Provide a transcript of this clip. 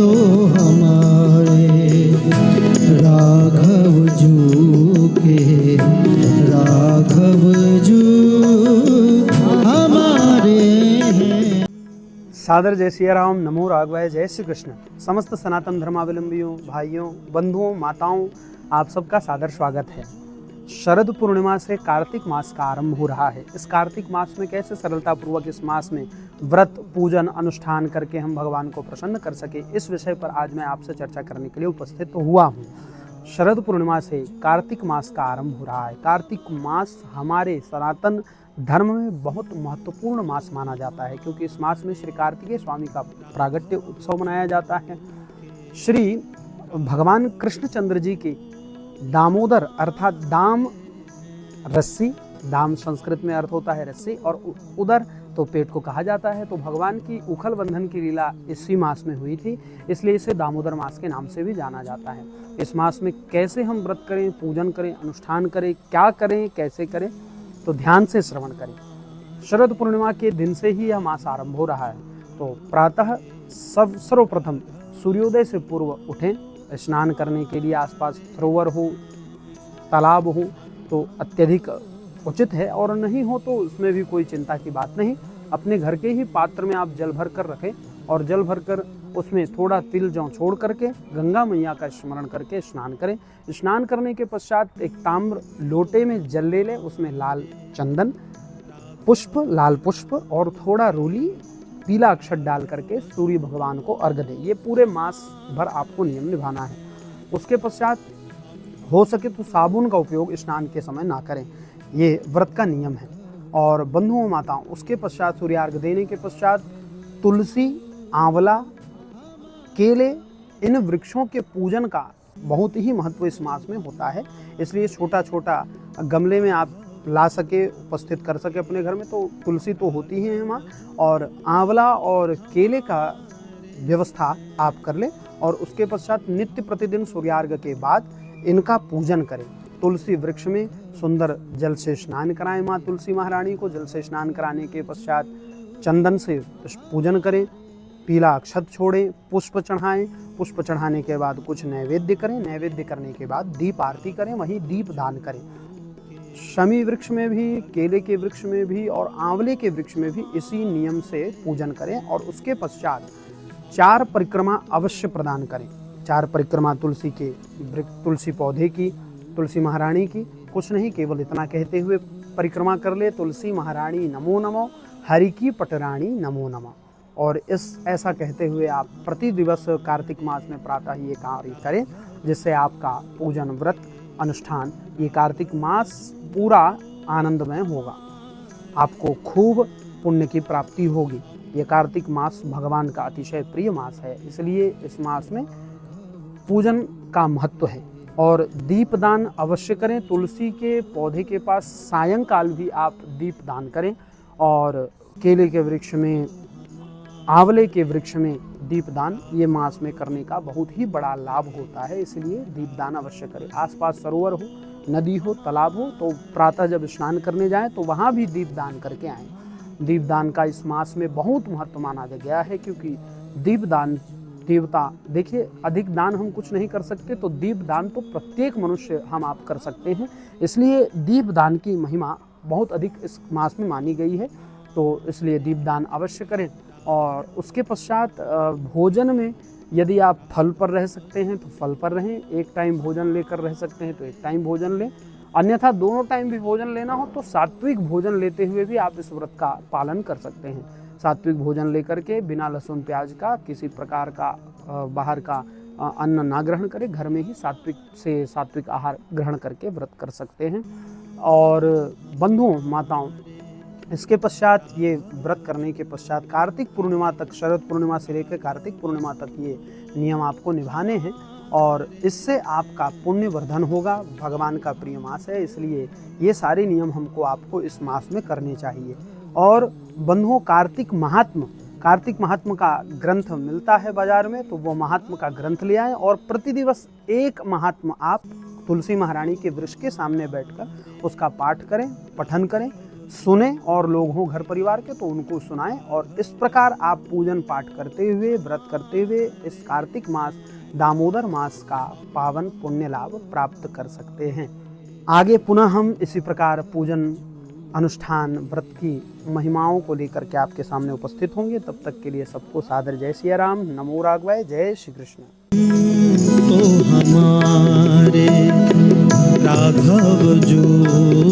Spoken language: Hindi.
तो हमारे राघव जू के, राघव जू हमारे हैं। सादर जय सिया राम, नमो राघवाय, जय श्री कृष्ण। समस्त सनातन धर्मावलंबियों, भाइयों, बंधुओं, माताओं, आप सबका सादर स्वागत है। शरद पूर्णिमा से कार्तिक मास का आरंभ हो रहा है। इस कार्तिक मास में कैसे सरलता पूर्वक इस मास में व्रत, पूजन, अनुष्ठान करके हम भगवान को प्रसन्न कर सके, इस विषय पर आज मैं आपसे चर्चा करने के लिए उपस्थित हुआ हूँ। शरद पूर्णिमा से कार्तिक मास का आरंभ हो रहा है। कार्तिक मास हमारे सनातन धर्म में बहुत महत्वपूर्ण मास माना जाता है, क्योंकि इस मास में श्री कार्तिकेय स्वामी का प्रागट्य उत्सव मनाया जाता है। श्री भगवान कृष्णचंद्र जी की दामोदर अर्थात दाम रस्सी, दाम संस्कृत में अर्थ होता है रस्सी, और उदर तो पेट को कहा जाता है। तो भगवान की उखल बंधन की लीला इसी मास में हुई थी, इसलिए इसे दामोदर मास के नाम से भी जाना जाता है। इस मास में कैसे हम व्रत करें, पूजन करें, अनुष्ठान करें, क्या करें, कैसे करें, तो ध्यान से श्रवण करें। शरद पूर्णिमा के दिन से ही यह मास आरंभ हो रहा है। तो प्रातः सर्वप्रथम सूर्योदय से पूर्व उठें। स्नान करने के लिए आसपास सरोवर हो, तालाब हो तो अत्यधिक उचित है, और नहीं हो तो उसमें भी कोई चिंता की बात नहीं। अपने घर के ही पात्र में आप जल भर कर रखें, और जल भर कर उसमें थोड़ा तिल जौ छोड़ करके गंगा मैया का स्मरण करके स्नान करें। स्नान करने के पश्चात एक ताम्र लोटे में जल ले लें, उसमें लाल चंदन पुष्प, लाल पुष्प और थोड़ा रूली पीला अक्षत डाल करके सूर्य भगवान को अर्घ्य दें। ये पूरे मास भर आपको नियम निभाना है। उसके पश्चात हो सके तो साबुन का उपयोग स्नान के समय ना करें, ये व्रत का नियम है। और बंधुओं, माताओं, उसके पश्चात सूर्यार्घ्य देने के पश्चात तुलसी, आंवला, केले, इन वृक्षों के पूजन का बहुत ही महत्व इस मास में होता है। इसलिए छोटा छोटा गमले में आप ला सके, उपस्थित कर सके अपने घर में, तो तुलसी तो होती ही है माँ, और आंवला और केले का व्यवस्था आप कर लें। और उसके पश्चात नित्य प्रतिदिन सूर्यार्घ्य के बाद इनका पूजन करें। तुलसी वृक्ष में सुंदर जल से स्नान कराएं। माँ तुलसी महारानी को जल से स्नान कराने के पश्चात चंदन से पूजन करें, पीला अक्षत छोड़ें, पुष्प चढ़ाएं। पुष्प चढ़ाने के बाद कुछ नैवेद्य करें। नैवेद्य करने के बाद दीप आरती करें, वहीं दीप दान करें। शमी वृक्ष में भी, केले के वृक्ष में भी और आंवले के वृक्ष में भी इसी नियम से पूजन करें। और उसके पश्चात 4 परिक्रमा अवश्य प्रदान करें। 4 परिक्रमा तुलसी पौधे की, तुलसी महारानी की, कुछ नहीं, केवल इतना कहते हुए परिक्रमा कर ले, तुलसी महारानी नमो नमो, हरि की पटरानी नमो नमः। और ऐसा कहते हुए आप प्रति दिवस कार्तिक मास में प्रातः ये कार्य करें, जिससे आपका पूजन, व्रत, अनुष्ठान ये कार्तिक मास पूरा आनंदमय होगा। आपको खूब पुण्य की प्राप्ति होगी। ये कार्तिक मास भगवान का अतिशय प्रिय मास है, इसलिए इस मास में पूजन का महत्व है। और दीपदान अवश्य करें। तुलसी के पौधे के पास सायंकाल भी आप दीपदान करें, और केले के वृक्ष में, आंवले के वृक्ष में दीपदान ये मास में करने का बहुत ही बड़ा लाभ होता है, इसलिए दीपदान अवश्य करें। आसपास सरोवर हो, नदी हो, तालाब हो तो प्रातः जब स्नान करने जाएं तो वहाँ भी दीपदान करके आएँ। दीपदान का इस मास में बहुत महत्व माना गया है, क्योंकि दीपदान देवता, देखिए, अधिक दान हम कुछ नहीं कर सकते, तो दीपदान तो प्रत्येक मनुष्य हम आप कर सकते हैं। इसलिए दीपदान की महिमा बहुत अधिक इस मास में मानी गई है, तो इसलिए दीपदान अवश्य करें। और उसके पश्चात भोजन में यदि आप फल पर रह सकते हैं तो फल पर रहें। एक टाइम भोजन लेकर रह सकते हैं तो एक टाइम भोजन लें, अन्यथा दोनों टाइम भी भोजन लेना हो तो सात्विक भोजन लेते हुए भी आप इस व्रत का पालन कर सकते हैं। सात्विक भोजन लेकर के बिना लहसुन प्याज का, किसी प्रकार का बाहर का अन्न ना ग्रहण करें, घर में ही सात्विक आहार ग्रहण करके व्रत कर सकते हैं। और बंधुओं, माताओं, इसके पश्चात ये व्रत करने के पश्चात कार्तिक पूर्णिमा तक, शरद पूर्णिमा से लेकर कार्तिक पूर्णिमा तक ये नियम आपको निभाने हैं, और इससे आपका पुण्य वर्धन होगा। भगवान का प्रिय मास है, इसलिए ये सारे नियम आपको इस मास में करने चाहिए। और बंधुओं, कार्तिक महात्म का ग्रंथ मिलता है बाजार में, तो वो महात्म का ग्रंथ ले आएं, और प्रति दिवस एक महात्म आप तुलसी महारानी के वृक्ष के सामने बैठकर उसका पाठ करें, पठन करें। सुने और लोग हों घर परिवार के तो उनको सुनाएं, और इस प्रकार आप पूजन पाठ करते हुए, व्रत करते हुए इस कार्तिक मास, दामोदर मास का पावन पुण्य लाभ प्राप्त कर सकते हैं। आगे पुनः हम इसी प्रकार पूजन, अनुष्ठान, व्रत की महिमाओं को लेकर के आपके सामने उपस्थित होंगे। तब तक के लिए सबको सादर जय सिया राम, नमो राघवाय, जय श्री कृष्ण। तो हमारे राघव जो